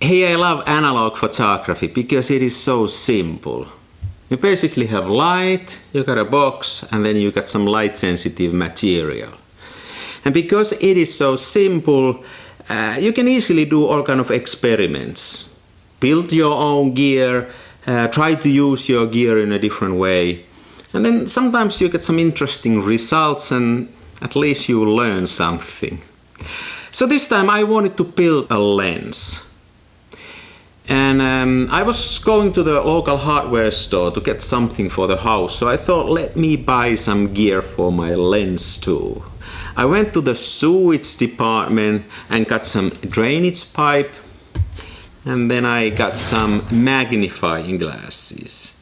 Hey, I love analog photography because it is so simple. You basically have light, you got a box, and then you got some light sensitive material. And because it is so simple, you can easily do all kind of experiments. Build your own gear, try to use your gear in a different way. And then sometimes you get some interesting results and at least you learn something. So this time I wanted to build a lens. And I was going to the local hardware store to get something for the house, so I thought, let me buy some gear for my lens too. I went to the sewage department and got some drainage pipe, and then I got some magnifying glasses.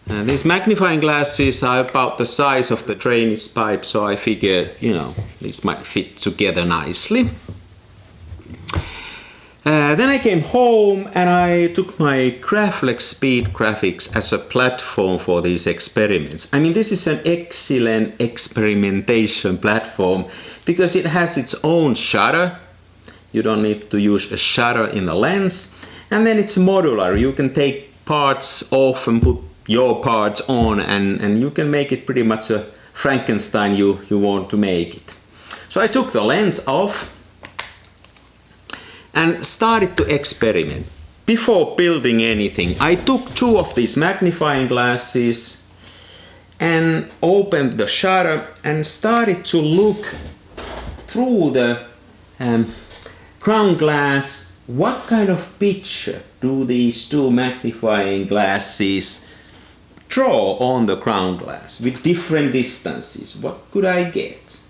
These magnifying glasses are about the size of the drainage pipe, so I figured, these might fit together nicely. Then I came home and I took my Graflex Speed Graphics as a platform for these experiments. I mean, this is an excellent experimentation platform because it has its own shutter. You don't need to use a shutter in the lens. And then it's modular. You can take parts off and put your parts on, and you can make it pretty much a Frankenstein you want to make it. So I took the lens off and started to experiment. Before building anything, I took two of these magnifying glasses and opened the shutter and started to look through the ground glass. What kind of picture do these two magnifying glasses draw on the ground glass with different distances? What could I get?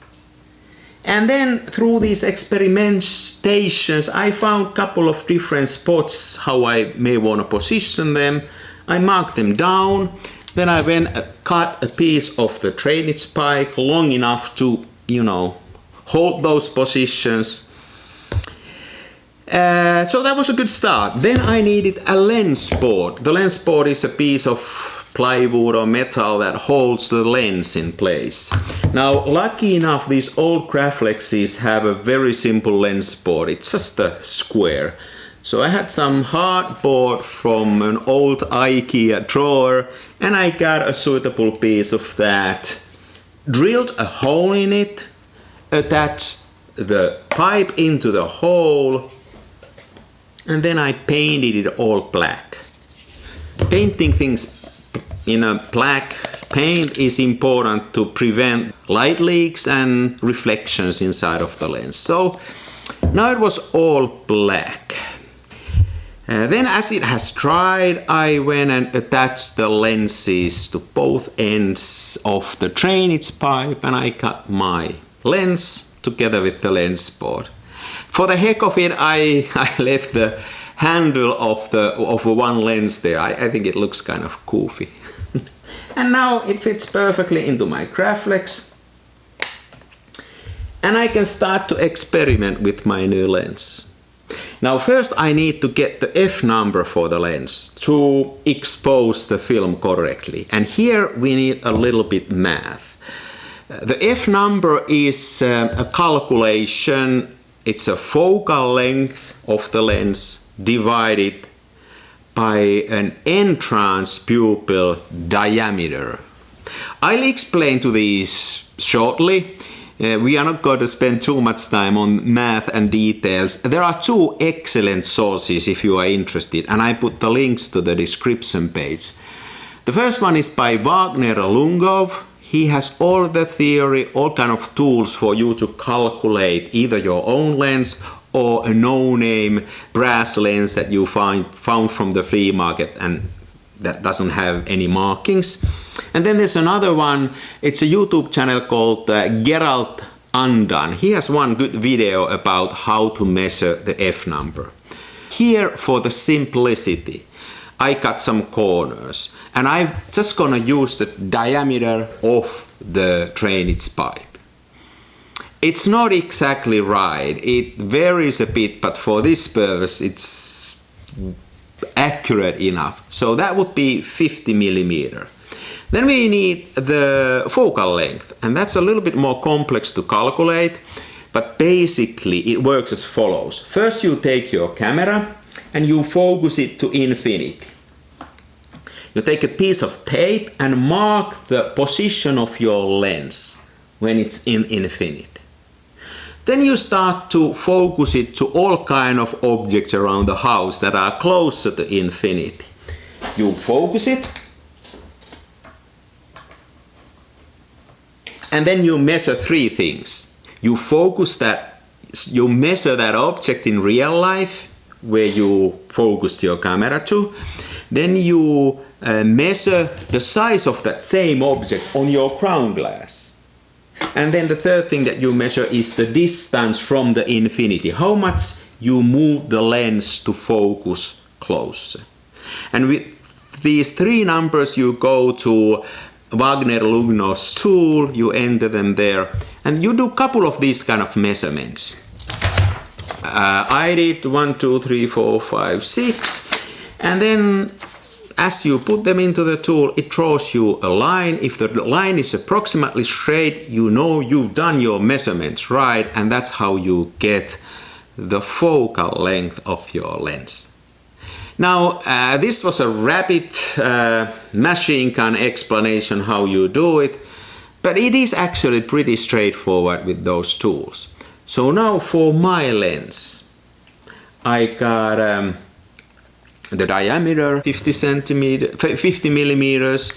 And then through these experimentations, I found a couple of different spots how I may want to position them. I marked them down. Then I went and cut a piece of the drainage pipe long enough to, hold those positions. So that was a good start. Then I needed a lens board. The lens board is a piece of plywood or metal that holds the lens in place. Now, lucky enough, these old Graflexes have a very simple lens board. It's just a square. So I had some hardboard from an old IKEA drawer and I got a suitable piece of that, drilled a hole in it, attached the pipe into the hole, and then I painted it all black. Painting things in a black paint is important to prevent light leaks and reflections inside of the lens. So now it was all black. Then as it has dried, I went and attached the lenses to both ends of the drainage pipe and I cut my lens together with the lens board. For the heck of it, I left the handle of one lens there. I think it looks kind of goofy. And now it fits perfectly into my Graflex. And I can start to experiment with my new lens. Now first I need to get the F number for the lens to expose the film correctly. And here we need a little bit math. The F number is a calculation. It's a focal length of the lens divided by an entrance pupil diameter. I'll explain to these shortly. We are not going to spend too much time on math and details. There are two excellent sources if you are interested, and I put the links to the description page. The first one is by Wagner Lungov. He has all the theory, all kind of tools for you to calculate either your own lens or a no-name brass lens that you found from the flea market and that doesn't have any markings. And then there's another one. It's a YouTube channel called Gerald Undone. He has one good video about how to measure the F number. Here, for the simplicity, I cut some corners and I'm just gonna use the diameter of the drainage pipe. It's not exactly right. It varies a bit, but for this purpose it's accurate enough. So that would be 50 millimeter. Then we need the focal length, and that's a little bit more complex to calculate, but basically it works as follows. First you take your camera and you focus it to infinity. You take a piece of tape and mark the position of your lens when it's in infinity. Then you start to focus it to all kind of objects around the house that are closer to infinity. You focus it, and then you measure three things. You measure that object in real life, where you focused your camera to. Then you measure the size of that same object on your ground glass. And then the third thing that you measure is the distance from the infinity. How much you move the lens to focus closer. And with these three numbers you go to Wagner-Lugno's tool, you enter them there, and you do a couple of these kind of measurements. I did 1, 2, 3, 4, 5, 6, and then as you put them into the tool, it draws you a line. If the line is approximately straight, you know you've done your measurements right, and that's how you get the focal length of your lens. Now, this was a rapid machine gun explanation how you do it, but it is actually pretty straightforward with those tools. So now for my lens, I got the diameter 50 millimeters,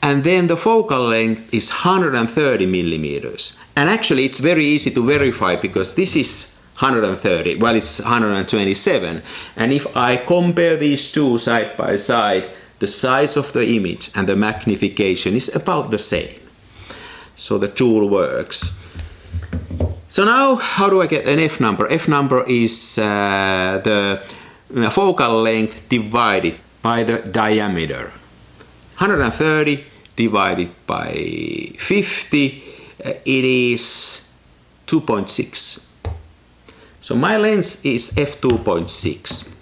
and then the focal length is 130 millimeters. And actually it's very easy to verify because this is 130, well it's 127. And if I compare these two side by side, the size of the image and the magnification is about the same. So the tool works. So now how do I get an F number? F number is the focal length divided by the diameter. 130 divided by 50, it is 2.6. So my lens is f2.6.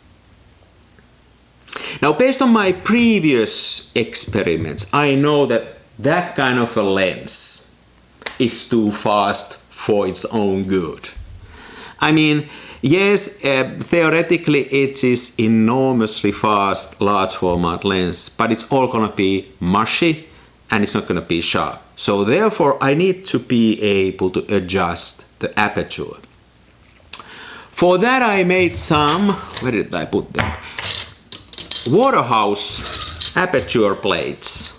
Now based on my previous experiments, I know that that kind of a lens is too fast for its own good. I mean, yes, theoretically it is enormously fast large format lens, but it's all gonna be mushy and it's not gonna be sharp. So therefore I need to be able to adjust the aperture. For that I made some, where did I put them? Waterhouse aperture plates.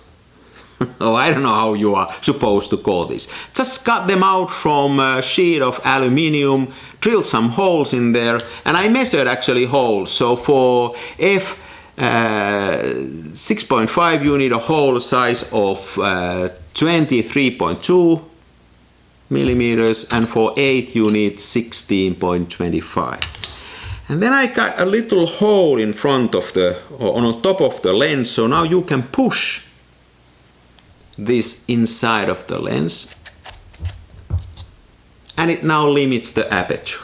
Oh, I don't know how you are supposed to call this. Just cut them out from a sheet of aluminium, drilled some holes in there, and I measured actually holes. So for f 6.5 you need a hole size of 23.2 millimeters, and for 8 you need 16.25. And then I got a little hole in front of the, or on top of the lens, so now you can push this inside of the lens, and it now limits the aperture.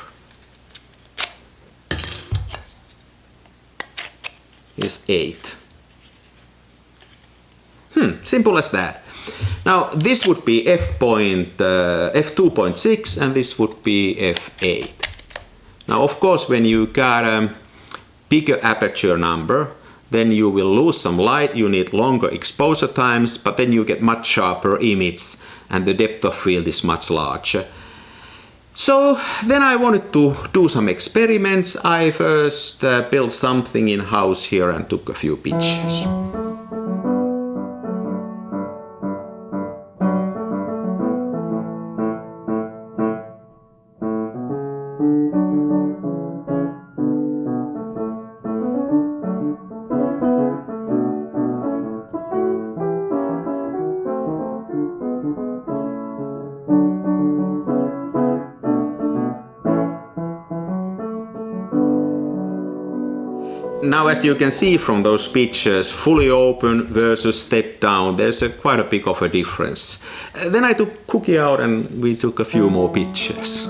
Is 8. Simple as that. Now this would be f2.6 and this would be f8. Now of course when you got a bigger aperture number, then you will lose some light, you need longer exposure times, but then you get much sharper image and the depth of field is much larger. So then I wanted to do some experiments. I first built something in house here and took a few pictures. Now as you can see from those pictures, fully open versus step down, there's quite a big of a difference. Then I took Cookie out and we took a few more pictures.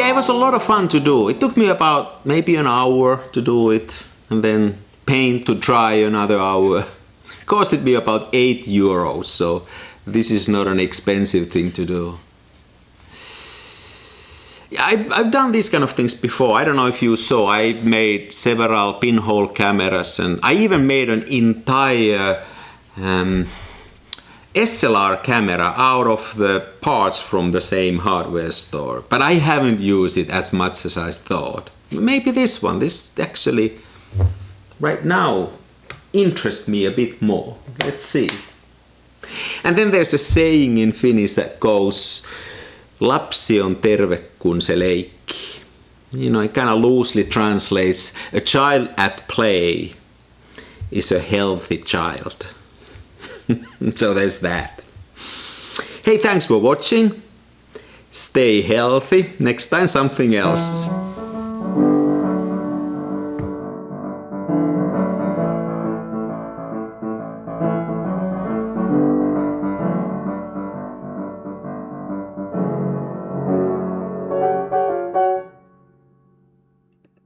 Yeah, it was a lot of fun to do. It took me about maybe an hour to do it, and then paint to dry another hour. It costed me about €8, so this is not an expensive thing to do. I've done these kind of things before. I don't know if you saw. I made several pinhole cameras, and I even made an entire SLR camera out of the parts from the same hardware store. But I haven't used it as much as I thought. Maybe this one. This actually, right now, interests me a bit more. Let's see. And then there's a saying in Finnish that goes, lapsi on terve kun se leikki. You know, it kind of loosely translates, a child at play is a healthy child. So there's that. Hey, thanks for watching. Stay healthy. Next time something else.